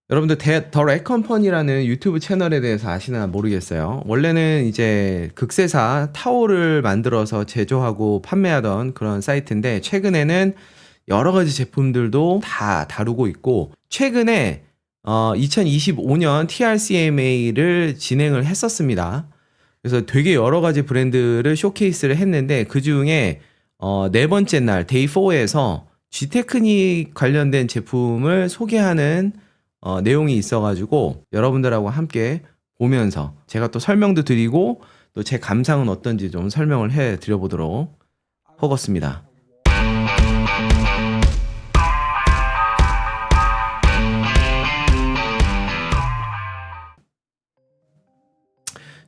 여러분들 더 렉컴퍼니라는 유튜브 채널에 대해서 아시나 모르겠어요. 원래는 이제 극세사 타올을 만들어서 제조하고 판매하던 그런 사이트인데 최근에는 여러 가지 제품들도 다 다루고 있고 최근에 2025년 TRCMA를 진행을 했었습니다. 그래서 되게 여러 가지 브랜드를 쇼케이스를 했는데 그중에 네 번째 날 데이 4에서 G테크닉 관련된 제품을 소개하는 내용이 있어가지고 여러분들하고 함께 보면서 제가 또 설명도 드리고 또 제 감상은 어떤지 좀 설명을 해 드려보도록 하겠습니다.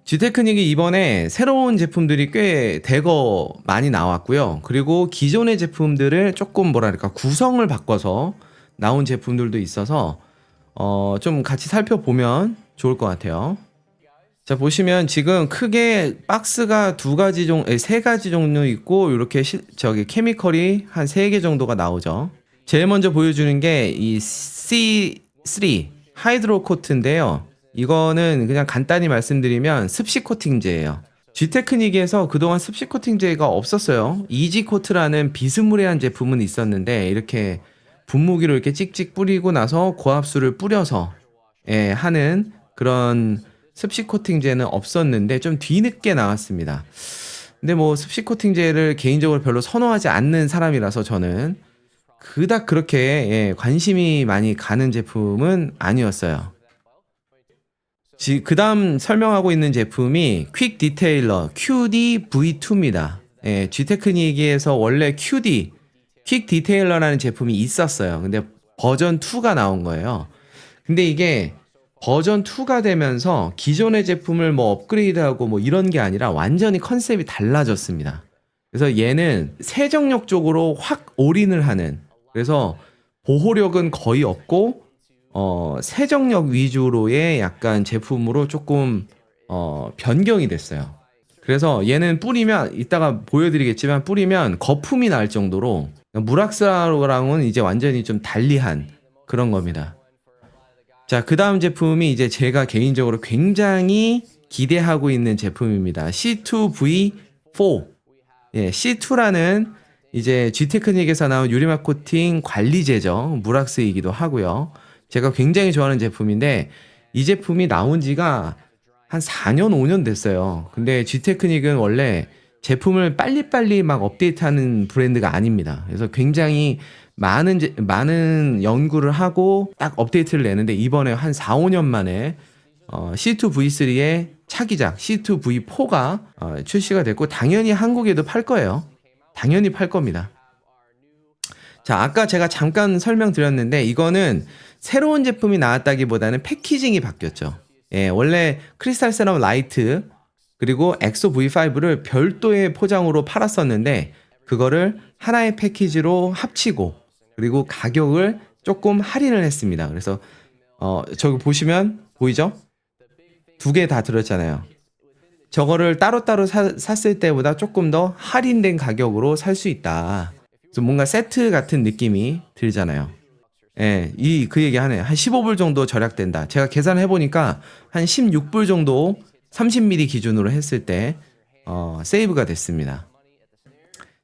G테크닉이 이번에 새로운 제품들이 꽤 대거 많이 나왔고요. 그리고 기존의 제품들을 조금 뭐랄까 구성을 바꿔서 나온 제품들도 있어서 좀 같이 살펴보면 좋을 것 같아요. 자, 보시면 지금 크게 박스가 세 가지 종류 있고, 이렇게 저기 케미컬이 한 3개 정도가 나오죠. 제일 먼저 보여주는 게 이 C3 하이드로 코트인데요. 이거는 그냥 간단히 말씀드리면 습식 코팅제예요. G테크닉에서 그동안 습식 코팅제가 없었어요. 이지 코트라는 비스무리한 제품은 있었는데 이렇게 분무기로 이렇게 찍찍 뿌리고 나서 고압수를 뿌려서 하는 그런 습식 코팅제는 없었는데 좀 뒤늦게 나왔습니다. 근데 뭐 습식 코팅제를 개인적으로 별로 선호하지 않는 사람이라서 저는 그닥 그렇게 관심이 많이 가는 제품은 아니었어요. 그 다음 설명하고 있는 제품이 퀵 디테일러 QD V2입니다. G테크닉에서 원래 QD 퀵 디테일러라는 제품이 있었어요. 근데 버전 2가 나온 거예요. 근데 이게 버전 2가 되면서 기존의 제품을 뭐 업그레이드하고 뭐 이런 게 아니라 완전히 컨셉이 달라졌습니다. 그래서 얘는 세정력 쪽으로 확 올인을 하는, 그래서 보호력은 거의 없고 세정력 위주로의 약간 제품으로 조금 변경이 됐어요. 그래서 얘는 뿌리면 이따가 보여드리겠지만 뿌리면 거품이 날 정도로 무락스라랑은 이제 완전히 좀 달리한 그런 겁니다. 자, 그 다음 제품이 이제 제가 개인적으로 굉장히 기대하고 있는 제품입니다. C2V4. C2라는 이제 G테크닉에서 나온 유리막 코팅 관리제죠. 무락스이기도 하고요. 제가 굉장히 좋아하는 제품인데 이 제품이 나온 지가 한 4년, 5년 됐어요. 근데 G테크닉은 원래 제품을 빨리빨리 막 업데이트하는 브랜드가 아닙니다. 그래서 굉장히 많은 연구를 하고 딱 업데이트를 내는데 이번에 한 4, 5년 만에 C2V3의 차기작 C2V4가 출시가 됐고 당연히 한국에도 팔 거예요. 당연히 팔 겁니다. 자, 아까 제가 잠깐 설명드렸는데 이거는 새로운 제품이 나왔다기보다는 패키징이 바뀌었죠. 원래 크리스탈 세럼 라이트 그리고 엑소 V5를 별도의 포장으로 팔았었는데 그거를 하나의 패키지로 합치고 그리고 가격을 조금 할인을 했습니다. 그래서 저기 보시면 보이죠? 2개 다 들었잖아요. 저거를 따로따로 샀을 때보다 조금 더 할인된 가격으로 살 수 있다. 그래서 뭔가 세트 같은 느낌이 들잖아요. 그 얘기 하네. 한 15불 정도 절약된다. 제가 계산을 해보니까 한 16불 정도 30mm 기준으로 했을 때 세이브가 됐습니다.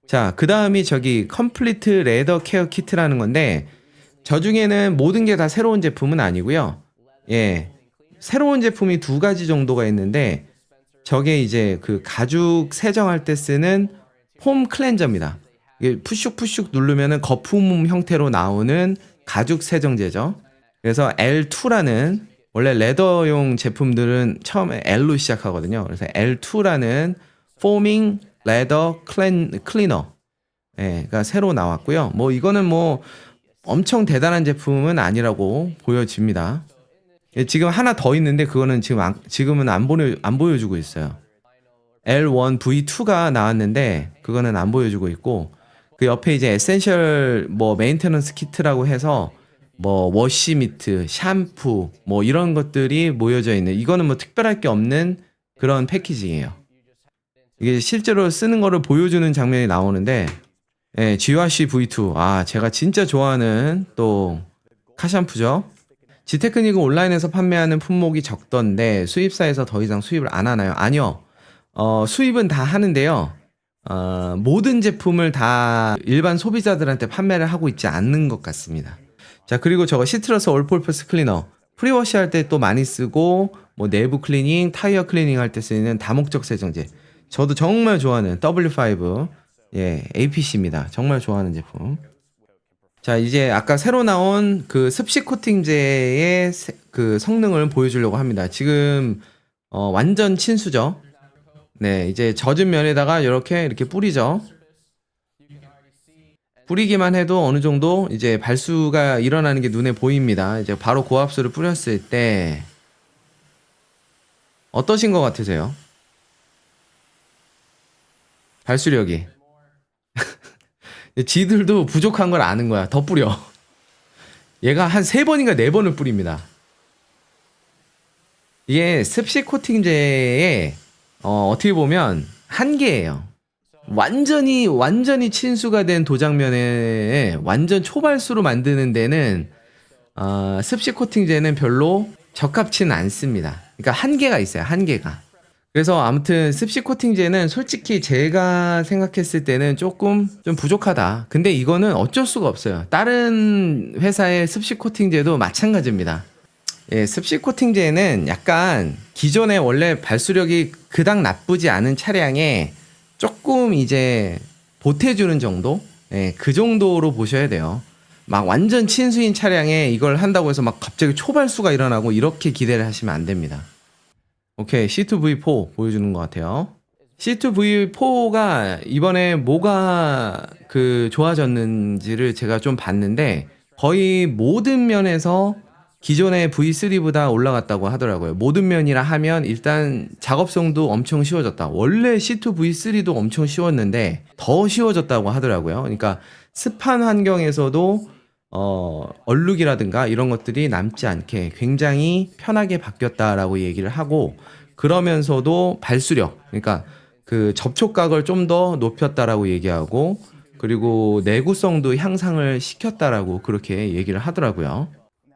자, 그 다음이 저기 컴플리트 레더 케어 키트라는 건데 저 중에는 모든 게 다 새로운 제품은 아니고요. 새로운 제품이 2가지 정도가 있는데 저게 이제 그 가죽 세정할 때 쓰는 폼 클렌저입니다. 이게 푸슉푸슉 누르면은 거품 형태로 나오는 가죽 세정제죠. 그래서 L2라는 원래 레더용 제품들은 처음에 L로 시작하거든요. 그래서 L2라는 포밍 레더 클리너가 새로 나왔고요. 뭐 이거는 뭐 엄청 대단한 제품은 아니라고 보여집니다. 지금 하나 더 있는데 그거는 지금은 안 보여주고 있어요. L1 V2가 나왔는데 그거는 안 보여주고 있고 그 옆에 이제 에센셜 뭐 메인테넌스 키트라고 해서 뭐 워시 미트, 샴푸 뭐 이런 것들이 모여져 있는, 이거는 뭐 특별할 게 없는 그런 패키징이에요. 이게 실제로 쓰는 거를 보여주는 장면이 나오는데 G와시 V2 제가 진짜 좋아하는 또 카샴푸죠. 지테크닉은 온라인에서 판매하는 품목이 적던데 수입사에서 더 이상 수입을 안 하나요? 아니요. 수입은 다 하는데요. 모든 제품을 다 일반 소비자들한테 판매를 하고 있지 않는 것 같습니다. 자, 그리고 저거 시트러스 올퍼포스 클리너. 프리워시 할 때 또 많이 쓰고, 뭐 내부 클리닝, 타이어 클리닝 할 때 쓰이는 다목적 세정제. 저도 정말 좋아하는 W5, 예, APC입니다. 정말 좋아하는 제품. 자, 이제 아까 새로 나온 그 습식 코팅제의 그 성능을 보여주려고 합니다. 지금 완전 친수죠. 네, 이제 젖은 면에다가 이렇게 뿌리죠. 뿌리기만 해도 어느 정도 이제 발수가 일어나는 게 눈에 보입니다. 이제 바로 고압수를 뿌렸을 때 어떠신 것 같으세요? 발수력이. 지들도 부족한 걸 아는 거야. 더 뿌려. 얘가 한 3번인가 4번을 뿌립니다. 이게 습식 코팅제의 어떻게 보면 한계예요. 완전히 친수가 된 도장면에 완전 초발수로 만드는 데는 습식 코팅제는 별로 적합치는 않습니다. 그러니까 한계가 있어요. 한계가. 그래서 아무튼 습식 코팅제는 솔직히 제가 생각했을 때는 조금 좀 부족하다. 근데 이거는 어쩔 수가 없어요. 다른 회사의 습식 코팅제도 마찬가지입니다. 예, 습식 코팅제는 약간 기존에 원래 발수력이 그닥 나쁘지 않은 차량에 조금 이제 보태주는 정도? 예, 그 정도로 보셔야 돼요. 막 완전 친수인 차량에 이걸 한다고 해서 막 갑자기 초발수가 일어나고 이렇게 기대를 하시면 안 됩니다. 오케이, C2V4 보여주는 것 같아요. C2V4가 이번에 뭐가 좋아졌는지를 제가 좀 봤는데 거의 모든 면에서 기존의 V3보다 올라갔다고 하더라고요. 모든 면이라 하면 일단 작업성도 엄청 쉬워졌다. 원래 C2V3도 엄청 쉬웠는데 더 쉬워졌다고 하더라고요. 그러니까 습한 환경에서도 얼룩이라든가 이런 것들이 남지 않게 굉장히 편하게 바뀌었다라고 얘기를 하고, 그러면서도 발수력, 그러니까 그 접촉각을 좀 더 높였다라고 얘기하고, 그리고 내구성도 향상을 시켰다라고 그렇게 얘기를 하더라고요.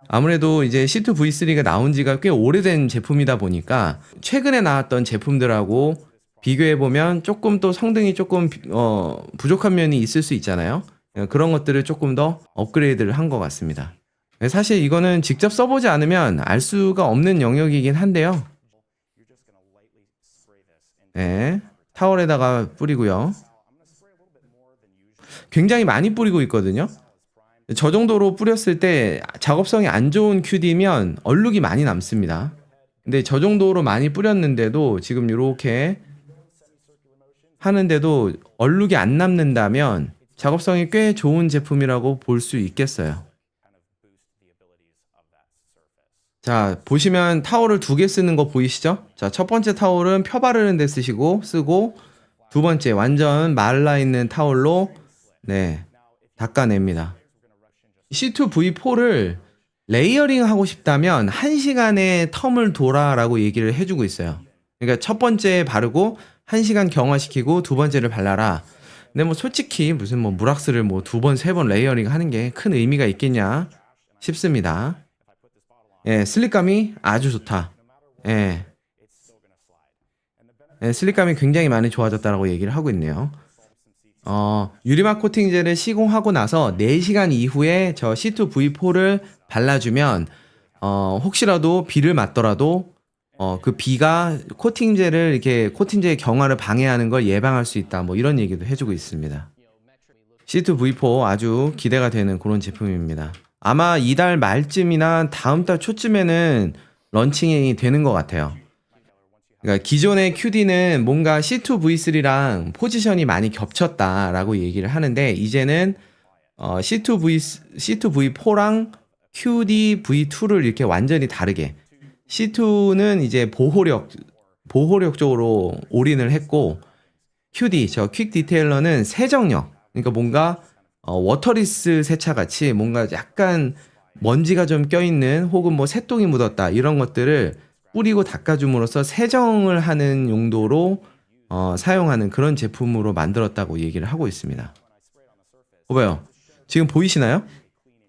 아무래도 이제 C2V3가 나온 지가 꽤 오래된 제품이다 보니까 최근에 나왔던 제품들하고 비교해보면 조금 또 성능이 조금 부족한 면이 있을 수 있잖아요. 그런 것들을 조금 더 업그레이드를 한 것 같습니다. 사실 이거는 직접 써보지 않으면 알 수가 없는 영역이긴 한데요. 네, 타월에다가 뿌리고요. 굉장히 많이 뿌리고 있거든요. 저 정도로 뿌렸을 때 작업성이 안 좋은 QD면 얼룩이 많이 남습니다. 근데 저 정도로 많이 뿌렸는데도 지금 이렇게 하는데도 얼룩이 안 남는다면 작업성이 꽤 좋은 제품이라고 볼 수 있겠어요. 자, 보시면 타월을 2개 쓰는 거 보이시죠? 자, 첫 번째 타월은 펴 바르는 데 쓰고 두 번째 완전 말라 있는 타월로 닦아냅니다. C2V4를 레이어링 하고 싶다면 1시간의 텀을 둬라라고 얘기를 해주고 있어요. 그러니까 첫 번째 바르고 1시간 경화시키고 두 번째를 발라라. 근데 뭐 솔직히 무슨 뭐 무락스를 뭐 2번, 3번 레이어링 하는 게 큰 의미가 있겠냐 싶습니다. 예, 슬립감이 아주 좋다. 예. 예, 슬립감이 굉장히 많이 좋아졌다라고 얘기를 하고 있네요. 유리막 코팅제를 시공하고 나서 4시간 이후에 저 C2V4를 발라주면 혹시라도 비를 맞더라도 그 비가 코팅제를 이렇게 코팅제의 경화를 방해하는 걸 예방할 수 있다. 뭐 이런 얘기도 해주고 있습니다. C2V4 아주 기대가 되는 그런 제품입니다. 아마 이달 말쯤이나 다음 달 초쯤에는 런칭이 되는 것 같아요. 그러니까 기존의 QD는 뭔가 C2V3랑 포지션이 많이 겹쳤다라고 얘기를 하는데 이제는 C2V4랑 QD V2를 이렇게 완전히 다르게, C2는 이제 보호력 쪽으로 올인을 했고, QD, 저 퀵 디테일러는 세정력, 그러니까 뭔가 워터리스 세차 같이 뭔가 약간 먼지가 좀 껴있는 혹은 뭐 새똥이 묻었다 이런 것들을 뿌리고 닦아줌으로써 세정을 하는 용도로 사용하는 그런 제품으로 만들었다고 얘기를 하고 있습니다. 봐요. 지금 보이시나요?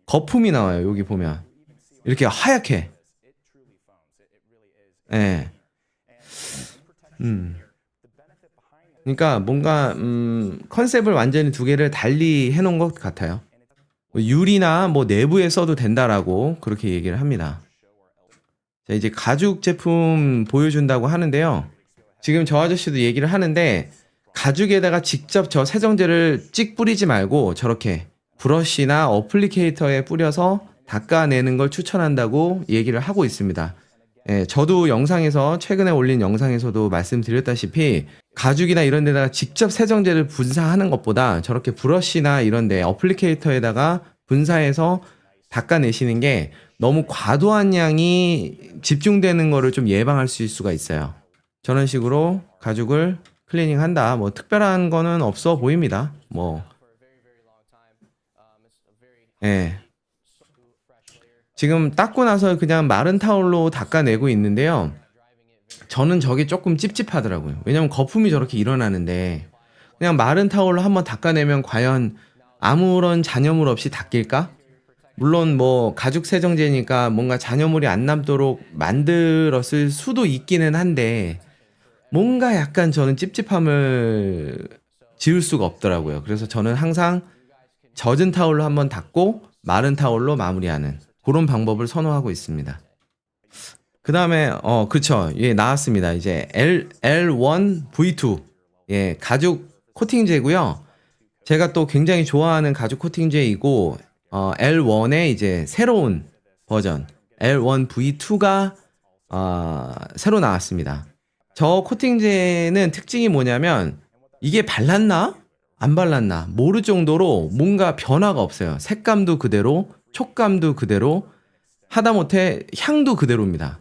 거품이 나와요. 여기 보면. 이렇게 하얗게. 예. 그러니까 뭔가 컨셉을 완전히 두 개를 달리 해놓은 것 같아요. 뭐 유리나 뭐 내부에 써도 된다라고 그렇게 얘기를 합니다. 자, 이제 가죽 제품 보여준다고 하는데요. 지금 저 아저씨도 얘기를 하는데 가죽에다가 직접 저 세정제를 찍 뿌리지 말고 저렇게 브러쉬나 어플리케이터에 뿌려서 닦아내는 걸 추천한다고 얘기를 하고 있습니다. 예, 저도 영상에서 최근에 올린 영상에서도 말씀드렸다시피 가죽이나 이런 데다가 직접 세정제를 분사하는 것보다 저렇게 브러쉬나 이런 데 어플리케이터에다가 분사해서 닦아내시는 게 너무 과도한 양이 집중되는 거를 좀 예방할 수 있을 수가 있어요. 저런 식으로 가죽을 클리닝 한다. 뭐 특별한 거는 없어 보입니다. 뭐 예. 지금 닦고 나서 그냥 마른 타올로 닦아내고 있는데요. 저는 저게 조금 찝찝하더라고요. 왜냐면 거품이 저렇게 일어나는데 그냥 마른 타올로 한번 닦아내면 과연 아무런 잔여물 없이 닦일까? 물론 뭐 가죽 세정제니까 뭔가 잔여물이 안 남도록 만들었을 수도 있기는 한데 뭔가 약간 저는 찝찝함을 지울 수가 없더라고요. 그래서 저는 항상 젖은 타올로 한번 닦고 마른 타올로 마무리하는 그런 방법을 선호하고 있습니다. 그 다음에 그쵸, 예, 나왔습니다. 이제 L1 V2, 예, 가죽 코팅제고요. 제가 또 굉장히 좋아하는 가죽 코팅제이고 L1의 이제 새로운 버전 L1 V2가 새로 나왔습니다. 저 코팅제는 특징이 뭐냐면 이게 발랐나? 안 발랐나? 모를 정도로 뭔가 변화가 없어요. 색감도 그대로, 촉감도 그대로, 하다못해 향도 그대로입니다.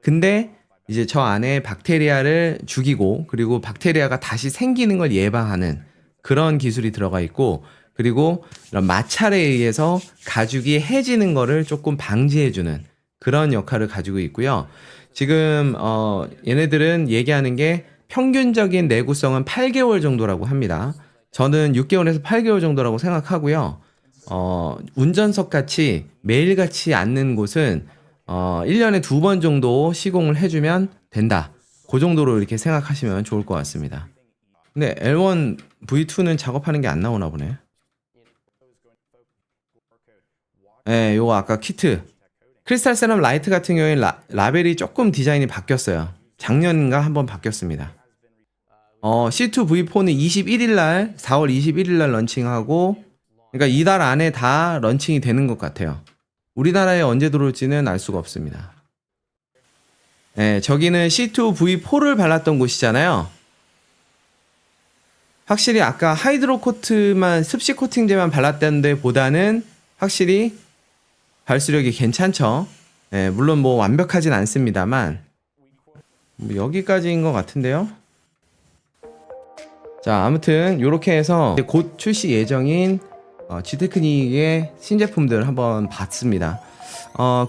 근데 이제 저 안에 박테리아를 죽이고 그리고 박테리아가 다시 생기는 걸 예방하는 그런 기술이 들어가 있고 그리고 이런 마찰에 의해서 가죽이 해지는 거를 조금 방지해주는 그런 역할을 가지고 있고요. 지금 얘네들은 얘기하는 게 평균적인 내구성은 8개월 정도라고 합니다. 저는 6개월에서 8개월 정도라고 생각하고요. 운전석 같이 매일같이 앉는 곳은 1년에 2번 정도 시공을 해주면 된다. 그 정도로 이렇게 생각하시면 좋을 것 같습니다. 근데 L1 V2는 작업하는 게 안 나오나 보네. 네, 요거 아까 키트 크리스탈 세럼 라이트 같은 경우에 라벨이 조금 디자인이 바뀌었어요. 작년인가 한번 바뀌었습니다. C2V4는 21일날 4월 21일날 런칭하고 그러니까 이달 안에 다 런칭이 되는 것 같아요. 우리나라에 언제 들어올지는 알 수가 없습니다. 네, 저기는 C2V4를 발랐던 곳이잖아요. 확실히 아까 하이드로 코트만 습식 코팅제만 발랐던 데보다는 확실히 발수력이 괜찮죠. 네, 물론 뭐 완벽하진 않습니다만 뭐 여기까지인 것 같은데요. 자, 아무튼 이렇게 해서 곧 출시 예정인 G테크닉의 신제품들 한번 봤습니다.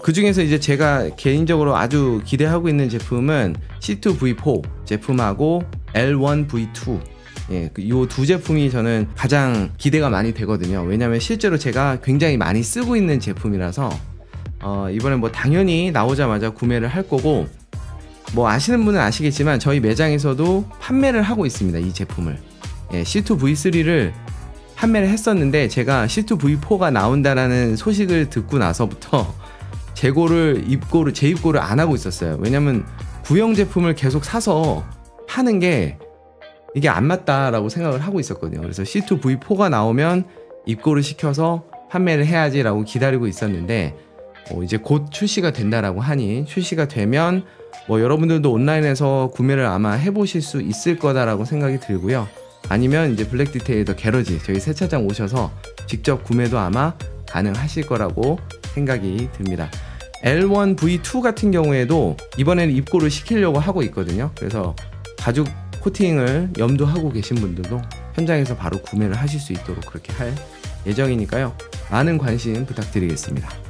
그 중에서 이제 제가 개인적으로 아주 기대하고 있는 제품은 C2V4 제품하고 L1V2. 예, 이 두 제품이 저는 가장 기대가 많이 되거든요. 왜냐면 실제로 제가 굉장히 많이 쓰고 있는 제품이라서 이번에 뭐 당연히 나오자마자 구매를 할 거고 뭐 아시는 분은 아시겠지만 저희 매장에서도 판매를 하고 있습니다. 이 제품을. 예, C2V3를 판매를 했었는데 제가 C2V4가 나온다라는 소식을 듣고 나서부터 제 입고를 안 하고 있었어요. 왜냐면 구형 제품을 계속 사서 파는 게 이게 안 맞다라고 생각을 하고 있었거든요. 그래서 C2V4가 나오면 입고를 시켜서 판매를 해야지라고 기다리고 있었는데 이제 곧 출시가 된다라고 하니 출시가 되면 뭐 여러분들도 온라인에서 구매를 아마 해보실 수 있을 거다라고 생각이 들고요. 아니면 이제 블랙 디테일더 게러지 저희 세차장 오셔서 직접 구매도 아마 가능하실 거라고 생각이 듭니다. L1V2 같은 경우에도 이번에는 입고를 시키려고 하고 있거든요. 그래서 가죽 코팅을 염두하고 계신 분들도 현장에서 바로 구매를 하실 수 있도록 그렇게 할 예정이니까요. 많은 관심 부탁드리겠습니다.